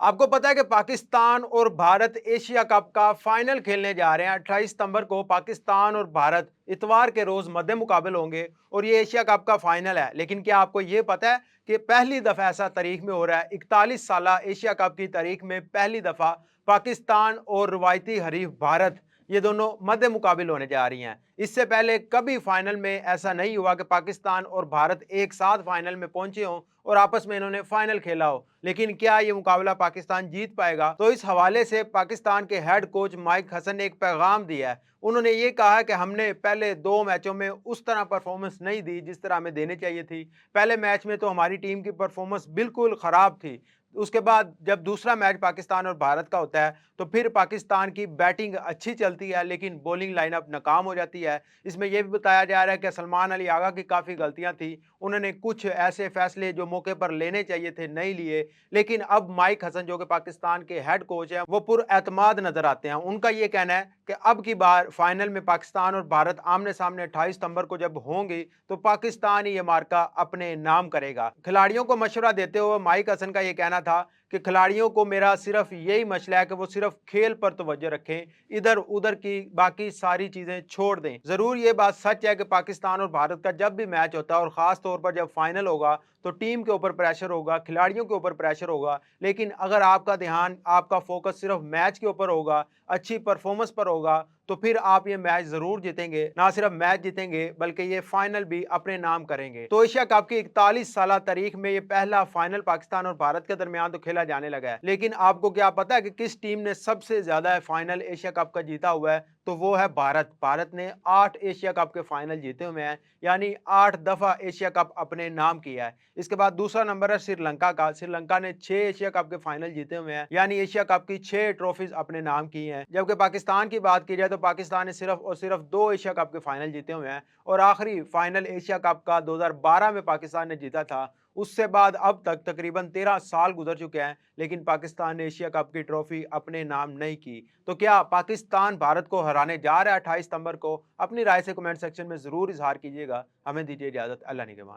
آپ کو پتا ہے کہ پاکستان اور بھارت ایشیا کپ کا فائنل کھیلنے جا رہے ہیں 28 ستمبر کو پاکستان اور بھارت اتوار کے روز مد مقابل ہوں گے اور یہ ایشیا کپ کا فائنل ہے لیکن کیا آپ کو یہ پتا ہے کہ پہلی دفعہ ایسا تاریخ میں ہو رہا ہے 41 سالہ ایشیا کپ کی تاریخ میں پہلی دفعہ پاکستان اور روایتی حریف بھارت یہ دونوں مد مقابل ہونے جا رہی ہیں۔ اس سے پہلے کبھی فائنل میں ایسا نہیں ہوا کہ پاکستان اور بھارت ایک ساتھ فائنل میں پہنچے ہوں اور آپس میں انہوں نے فائنل کھیلا ہو، لیکن کیا یہ مقابلہ پاکستان جیت پائے گا؟ تو اس حوالے سے پاکستان کے ہیڈ کوچ مائک حسن نے ایک پیغام دیا ہے۔ انہوں نے یہ کہا کہ ہم نے پہلے 2 میچوں میں اس طرح پرفارمنس نہیں دی جس طرح ہمیں دینے چاہیے تھی۔ پہلے میچ میں تو ہماری ٹیم کی پرفارمنس بالکل خراب تھی، اس کے بعد جب دوسرا میچ پاکستان اور بھارت کا ہوتا ہے تو پھر پاکستان کی بیٹنگ اچھی چلتی ہے لیکن بولنگ لائن اپ ناکام ہو جاتی ہے۔ اس میں یہ بھی بتایا جا رہا ہے کہ سلمان علی آغا کی کافی غلطیاں تھیں، انہوں نے کچھ ایسے فیصلے جو موقع پر لینے چاہیے تھے نہیں لیے، لیکن اب مائک حسن جو کہ پاکستان کے ہیڈ کوچ ہیں وہ پر اعتماد نظر آتے ہیں۔ ان کا یہ کہنا ہے کہ اب کی بار فائنل میں پاکستان اور بھارت آمنے سامنے 28 ستمبر کو جب ہوں گی تو پاکستان ہی یہ مارکا اپنے نام کرے گا۔ کھلاڑیوں کو مشورہ دیتے ہوئے مائک حسن کا یہ کہنا تھا کہ کھلاڑیوں کو میرا صرف یہی مشورہ ہے کہ وہ صرف کھیل پر توجہ رکھیں، ادھر ادھر کی باقی ساری چیزیں چھوڑ دیں۔ ضرور یہ بات سچ ہے کہ پاکستان اور بھارت کا جب بھی میچ ہوتا ہے اور خاص طور پر جب فائنل ہوگا تو ٹیم کے اوپر پریشر ہوگا، کھلاڑیوں کے اوپر پریشر ہوگا، لیکن اگر آپ کا دھیان، آپ کا فوکس صرف میچ کے اوپر ہوگا، اچھی پرفارمنس پر ہوگا تو پھر آپ یہ میچ ضرور جیتیں گے۔ نہ صرف میچ جیتیں گے بلکہ یہ فائنل بھی اپنے نام کریں گے۔ تو ایشیا کپ کی 41 سالہ تاریخ میں یہ پہلا فائنل پاکستان اور بھارت کے درمیان تو کھیلا جانے لگا ہے، لیکن آپ کو کیا پتا ہے کہ کس ٹیم نے سب سے زیادہ فائنل ایشیا کپ کا جیتا ہوا ہے؟ تو وہ ہے بھارت۔ بھارت نے 8 ایشیا کپ کے فائنل جیتے ہوئے ہیں، یعنی 8 دفعہ ایشیا کپ اپنے نام کیا ہے۔ اس کے بعد دوسرا نمبر ہے سری لنکا کا۔ سری لنکا نے 6 ایشیا کپ کے فائنل جیتے ہوئے ہیں، یعنی ایشیا کپ کی 6 ٹرافیز اپنے نام کی ہیں۔ جبکہ پاکستان کی بات کی جائے تو پاکستان نے صرف اور صرف 2 ایشیا کپ کے فائنل جیتے ہوئے ہیں اور آخری فائنل ایشیا کپ کا 2012 میں پاکستان نے جیتا تھا۔ اس سے بعد اب تک تقریباً 13 سال گزر چکے ہیں لیکن پاکستان نے ایشیا کپ کی ٹرافی اپنے نام نہیں کی۔ تو کیا پاکستان بھارت کو ہرانے جا رہا ہے 28 ستمبر کو؟ اپنی رائے سے کمنٹ سیکشن میں ضرور اظہار کیجیے گا۔ ہمیں دیجیے اجازت، اللہ نگہبان۔